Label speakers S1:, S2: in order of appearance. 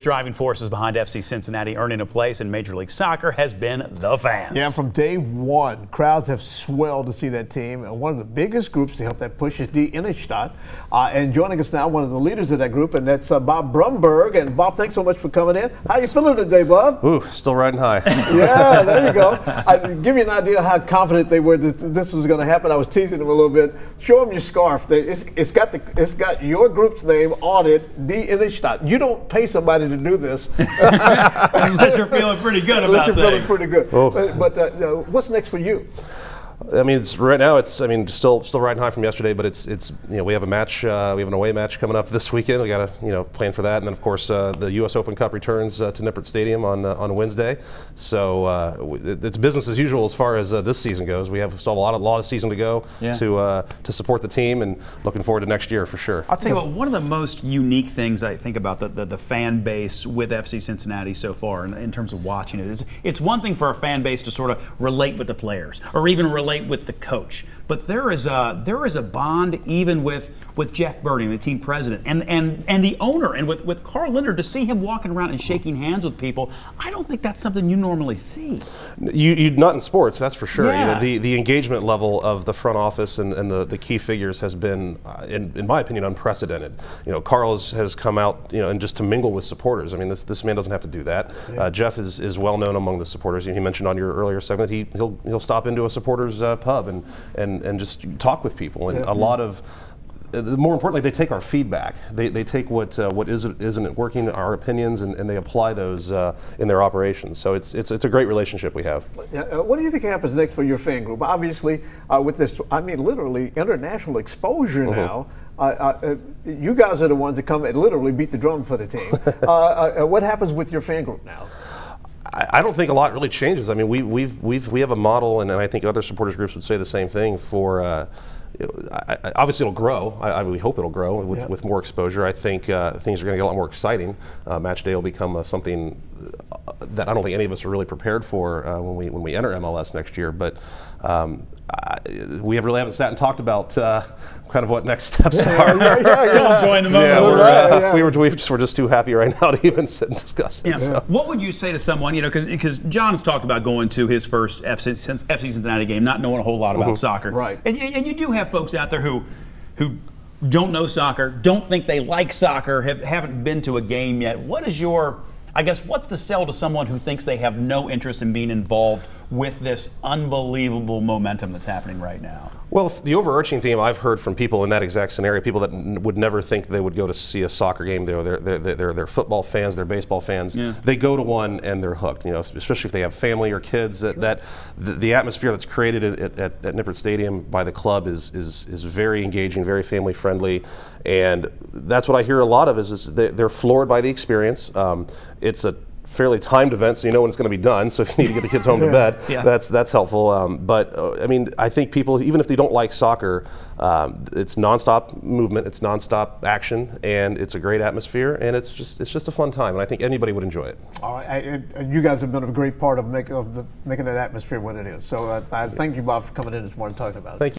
S1: driving forces behind FC Cincinnati earning a place in Major League Soccer has been the fans.
S2: Yeah, from day one, crowds have swelled to see that team. And one of the biggest groups to help that push is Die Innenstadt. And joining us now, one of the leaders of that group, and that's Bob Brumberg. And Bob, thanks so much for coming in. How you feeling today, Bob?
S3: Ooh, still riding high.
S2: Yeah, there you go. I give you an idea how confident they were that this was going to happen. I was teasing them a little bit. Show them your scarf. It's got your group's name on it, Die Innenstadt. You don't pay somebody to do this.
S1: Unless you're feeling pretty good about things.
S2: Feeling pretty good.
S3: Oh.
S2: But what's next for you?
S3: I mean, right now still riding high from yesterday, but it's we have a match, we have an away match coming up this weekend. We got to plan for that, and then of course the U.S. Open Cup returns to Nippert Stadium on Wednesday. So it's business as usual as far as this season goes. We have still a lot of season to go to support the team, and looking forward to next year for sure.
S1: I'll tell you what, one of the most unique things I think about the fan base with FC Cincinnati so far, in terms of watching it, is it's one thing for a fan base to sort of relate with the players, or even relate with the coach, but there is a bond even with Jeff Birding, the team president, and the owner, and with Carl Leonard, to see him walking around and shaking hands with people. I don't think that's something you normally see. You
S3: not in sports, that's for sure.
S1: Yeah.
S3: The engagement level of the front office and the key figures has been, in my opinion, unprecedented. Carl has come out and just to mingle with supporters. I mean, this man doesn't have to do that. Yeah. Jeff is well known among the supporters. He mentioned on your earlier segment he'll stop into a supporters pub and just talk with people, and a lot of. More importantly, they take our feedback. They take what isn't working, our opinions, and they apply those in their operations. So it's a great relationship we have.
S2: What do you think happens next for your fan group? Obviously, with this, literally international exposure now. You guys are the ones that come and literally beat the drum for the team. What happens with your fan group now?
S3: I don't think a lot really changes. I mean, we have a model, and I think other supporters groups would say the same thing. For obviously, it'll grow. We hope it'll grow with more exposure. I think things are going to get a lot more exciting. Match day will become something that I don't think any of us are really prepared for when we enter MLS next year. But we really haven't sat and talked about kind of what next steps are.
S1: Still enjoying the moment.
S3: Yeah, we're just too happy right now to even sit and discuss it.
S1: Yeah. So. What would you say to someone, because John's talked about going to his first FC Cincinnati game, not knowing a whole lot about soccer. Right. And you do have folks out there who don't know soccer, don't think they like soccer, haven't been to a game yet. What's the sell to someone who thinks they have no interest in being involved with this unbelievable momentum that's happening right now?
S3: Well, the overarching theme I've heard from people in that exact scenario, people that would never think they would go to see a soccer game, they're football fans, they're baseball fans. Yeah. They go to one and they're hooked. Especially if they have family or kids. The atmosphere that's created at Nippert Stadium by the club is very engaging, very family friendly, and that's what I hear a lot of is they're floored by the experience. It's a fairly timed event, so you know when it's going to be done. So if you need to get the kids home to bed, that's helpful. But I think people, even if they don't like soccer, it's nonstop movement, it's nonstop action, and it's a great atmosphere, and it's just a fun time. And I think anybody would enjoy it.
S2: All right, you guys have been a great part of making that atmosphere what it is. So I thank you, Bob, for coming in this morning and talking about it.
S3: Thank you.